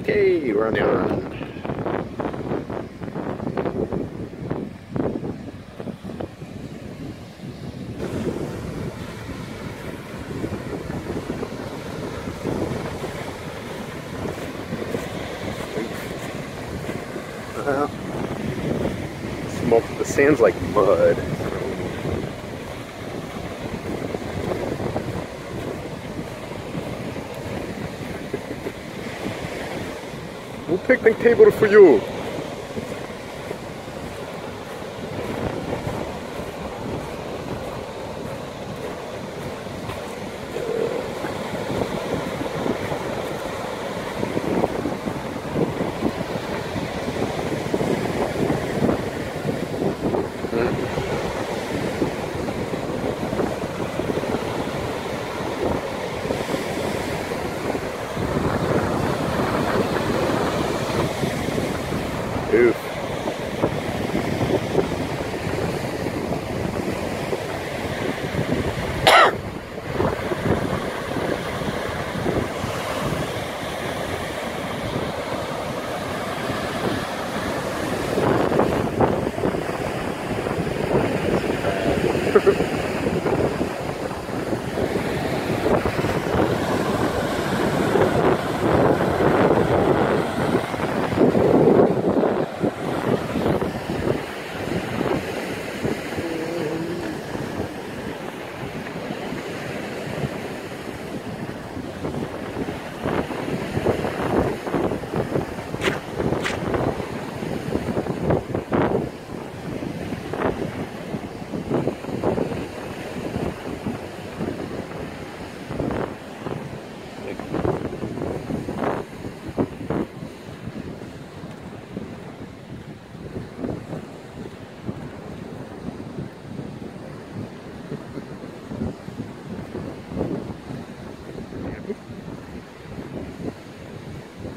Okay, we're on the island. The sand's like mud. No picnic table for you. Oof.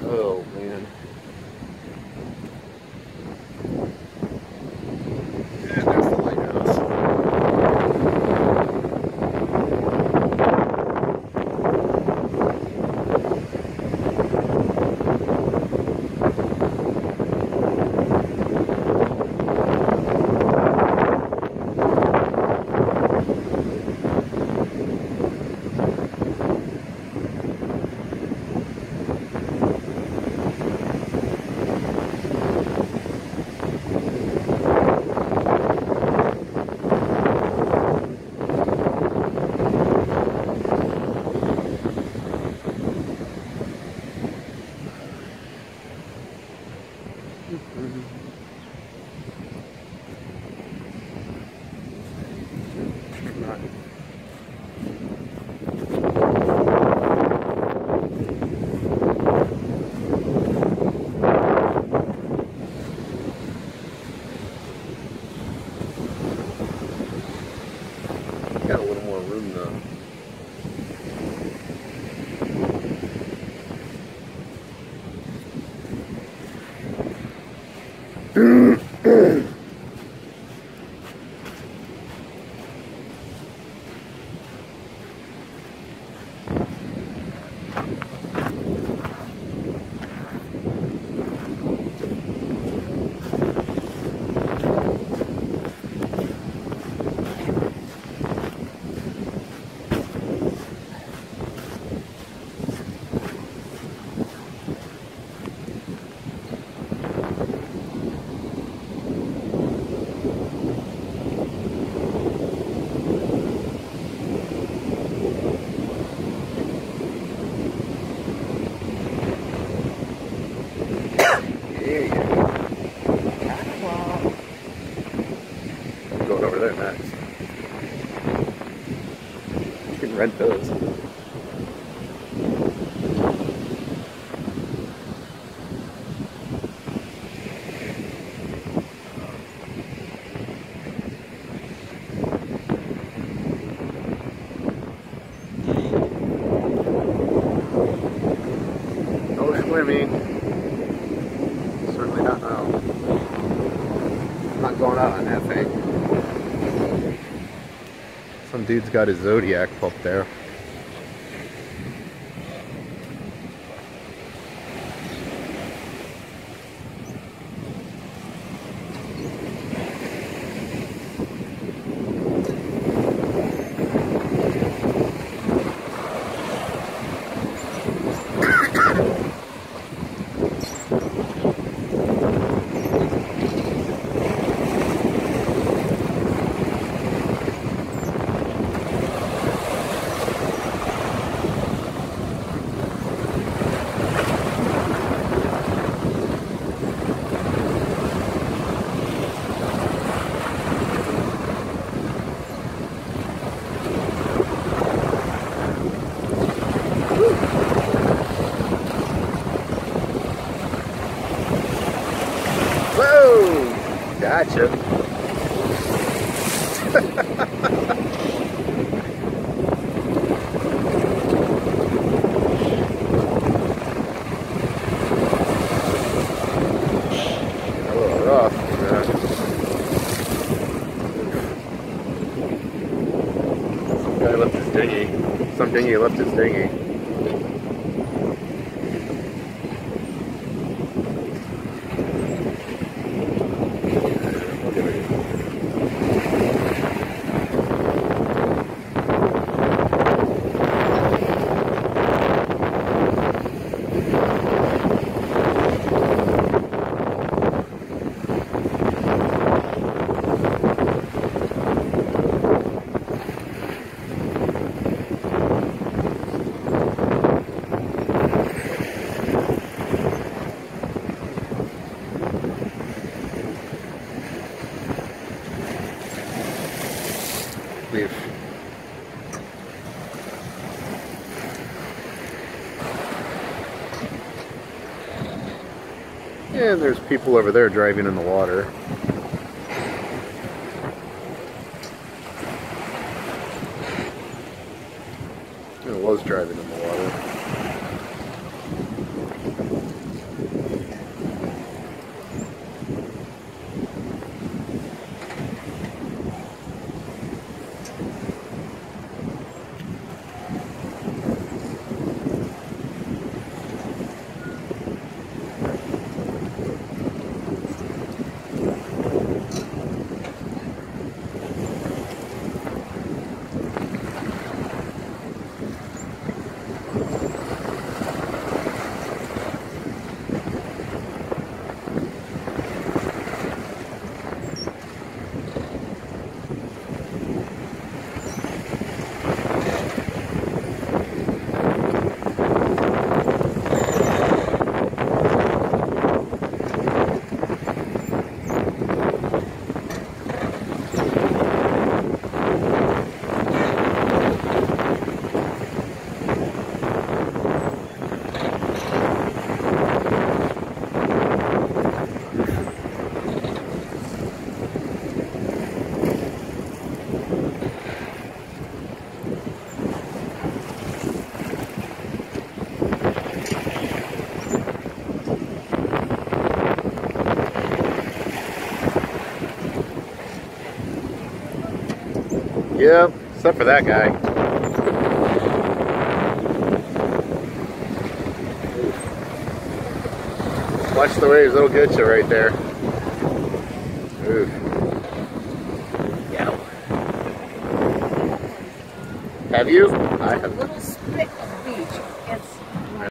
Oh man. Yeah, there's the lighthouse. Not. Got a little more room though. Going over there next. You can rent those. No swimming. Certainly not now. I'm not going out on that thing. Some dude's got his Zodiac up there. Gotcha. A little rough. Some guy left his dinghy. Some dinghy left his dinghy. And there's people over there driving in the water. It was driving in the water. Yep, except for that guy. Watch the waves, it'll get you right there. Oof. Yeah. Have you? I have.